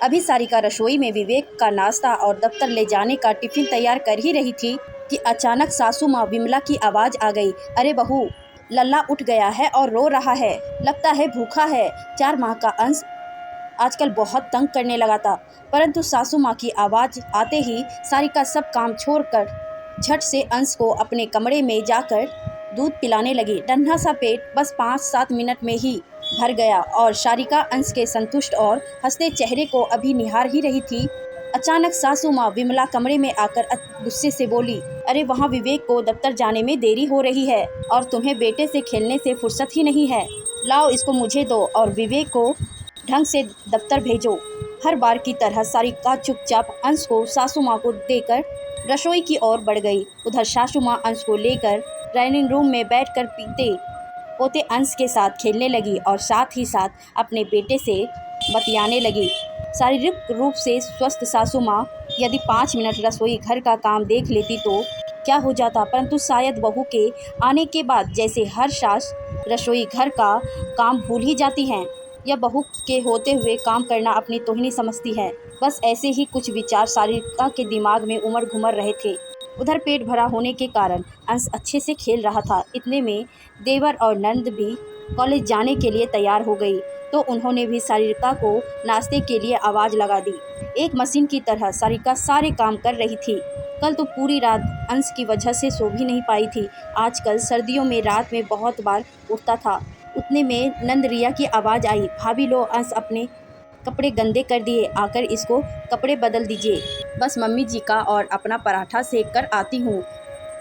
अभी सारिका रसोई में विवेक का नाश्ता और दफ्तर ले जाने का टिफिन तैयार कर ही रही थी कि अचानक सासू माँ विमला की आवाज़ आ गई। अरे बहू, लल्ला उठ गया है और रो रहा है, लगता है भूखा है। 4 माह का अंश आजकल बहुत तंग करने लगा था। परंतु सासू माँ की आवाज़ आते ही सारिका सब काम छोड़कर झट से अंश को अपने कमरे में जाकर दूध पिलाने लगी। नन्हा सा पेट बस 5-7 मिनट में ही भर गया और सारिका अंश के संतुष्ट और हंसते चेहरे को अभी निहार ही रही थी। अचानक सासू माँ विमला कमरे में आकर गुस्से से बोली, अरे वहाँ विवेक को दफ्तर जाने में देरी हो रही है और तुम्हें बेटे से खेलने से फुर्सत ही नहीं है। लाओ इसको मुझे दो और विवेक को ढंग से दफ्तर भेजो। हर बार की तरह सारिका चुपचाप अंश को सासू माँ को देकर रसोई की ओर बढ़ गई। उधर सासू माँ अंश को लेकर डाइनिंग रूम में बैठकर पीते पोते अंश के साथ खेलने लगी और साथ ही साथ अपने बेटे से बतियाने लगी। शारीरिक रूप से स्वस्थ सासू माँ यदि 5 मिनट रसोई घर का काम देख लेती तो क्या हो जाता, परंतु शायद बहू के आने के बाद जैसे हर सास रसोई घर का काम भूल ही जाती हैं या बहू के होते हुए काम करना अपनी तोहिनी समझती है। बस ऐसे ही कुछ विचार सारिका के दिमाग में उमड़ घुमड़ रहे थे। उधर पेट भरा होने के कारण अंश अच्छे से खेल रहा था। इतने में देवर और नंद भी कॉलेज जाने के लिए तैयार हो गई तो उन्होंने भी सारिका को नाश्ते के लिए आवाज़ लगा दी। एक मशीन की तरह सारिका सारे काम कर रही थी। कल तो पूरी रात अंश की वजह से सो भी नहीं पाई थी। आजकल सर्दियों में रात में बहुत बार उठता था। उतने में नंद रिया की आवाज़ आई, भाभी लो, अंश अपने कपड़े गंदे कर दिए, आकर इसको कपड़े बदल दीजिए। बस मम्मी जी का और अपना पराठा सेक कर आती हूँ,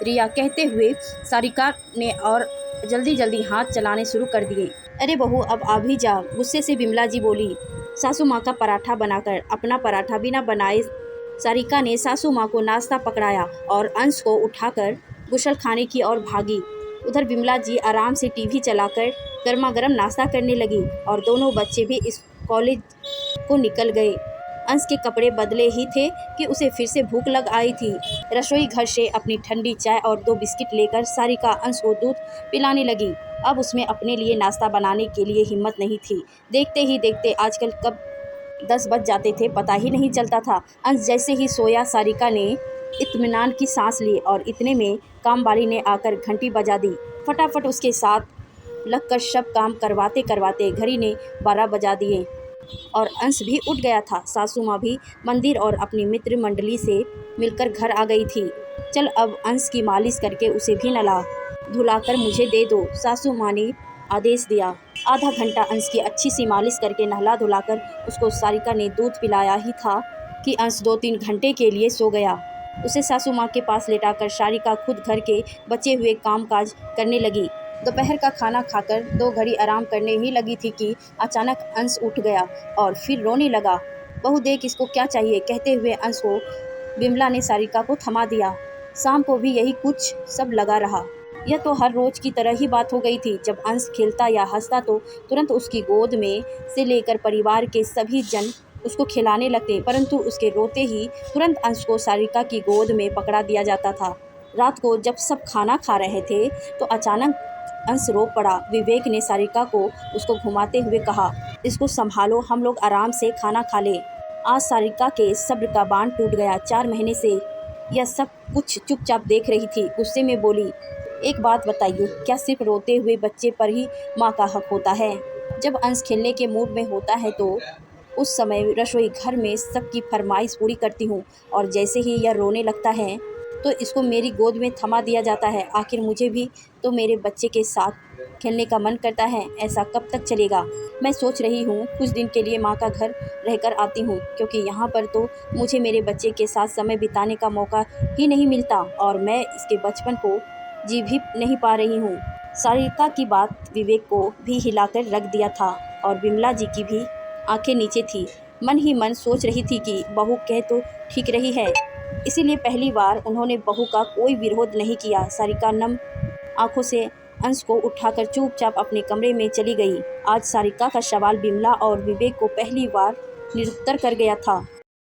रिया कहते हुए सारिका ने और जल्दी जल्दी हाथ चलाने शुरू कर दिए। अरे बहू, अब आ भी जा, गुस्से से विमला जी बोली। सासू माँ का पराठा बनाकर अपना पराठा बिना बनाए सारिका ने सासू माँ को नाश्ता पकड़ाया और अंश को उठाकर गुसल खाने की ओर भागी। उधर विमला जी आराम से टीवी चलाकर गर्मा गर्म नाश्ता करने लगी और दोनों बच्चे भी इस कॉलेज को निकल गए। अंश के कपड़े बदले ही थे कि उसे फिर से भूख लग आई थी। रसोई घर से अपनी ठंडी चाय और 2 बिस्किट लेकर सारिका अंश को दूध पिलाने लगी। अब उसमें अपने लिए नाश्ता बनाने के लिए हिम्मत नहीं थी। देखते ही देखते आजकल कब 10 बज जाते थे पता ही नहीं चलता था। अंश जैसे ही सोया सारिका ने इत्मीनान की सांस ली और इतने में काम वाली ने आकर घंटी बजा दी। फटाफट उसके साथ लगकर सब काम करवाते करवाते घड़ी ने 12 बजा दिए और अंश भी उठ गया था। सासू माँ भी मंदिर और अपनी मित्र मंडली से मिलकर घर आ गई थी। चल अब अंश की मालिश करके उसे भी नहला धुलाकर मुझे दे दो, सासू माँ ने आदेश दिया। आधा घंटा अंश की अच्छी सी मालिश करके नहला धुलाकर उसको सारिका ने दूध पिलाया ही था कि अंश 2-3 घंटे के लिए सो गया। उसे सासू माँ के पास लेटाकर सारिका खुद घर के बचे हुए कामकाज करने लगी। दोपहर का खाना खाकर 2 घड़ी आराम करने ही लगी थी कि अचानक अंश उठ गया और फिर रोने लगा। बहू देख इसको क्या चाहिए, कहते हुए अंश को विमला ने सारिका को थमा दिया। शाम को भी यही कुछ सब लगा रहा। यह तो हर रोज की तरह ही बात हो गई थी। जब अंश खेलता या हंसता तो तुरंत उसकी गोद में से लेकर परिवार के सभी जन उसको खिलाने लगते, परंतु उसके रोते ही तुरंत अंश को सारिका की गोद में पकड़ा दिया जाता था। रात को जब सब खाना खा रहे थे तो अचानक अंश रो पड़ा। विवेक ने सारिका को उसको घुमाते हुए कहा, इसको संभालो, हम लोग आराम से खाना खा ले। आज सारिका के सब्र का बांध टूट गया। 4 महीने से यह सब कुछ चुपचाप देख रही थी। गुस्से में बोली, एक बात बताइए, क्या सिर्फ रोते हुए बच्चे पर ही माँ का हक होता है? जब अंश खेलने के मूड में होता है तो उस समय रसोई घर में सबकी फरमाइश पूरी करती हूँ और जैसे ही यह रोने लगता है तो इसको मेरी गोद में थमा दिया जाता है। आखिर मुझे भी तो मेरे बच्चे के साथ खेलने का मन करता है। ऐसा कब तक चलेगा? मैं सोच रही हूँ कुछ दिन के लिए माँ का घर रहकर आती हूँ, क्योंकि यहाँ पर तो मुझे मेरे बच्चे के साथ समय बिताने का मौका ही नहीं मिलता और मैं इसके बचपन को जी भी नहीं पा रही हूँ। सारिका की बात विवेक को भी हिलाकर रख दिया था और विमला जी की भी आंखें नीचे थी। मन ही मन सोच रही थी कि बहू कह तो ठीक रही है, इसीलिए पहली बार उन्होंने बहू का कोई विरोध नहीं किया। सारिका नम आंखों से अंश को उठाकर चुपचाप अपने कमरे में चली गई। आज सारिका का सवाल विमला और विवेक को पहली बार निरुत्तर कर गया था।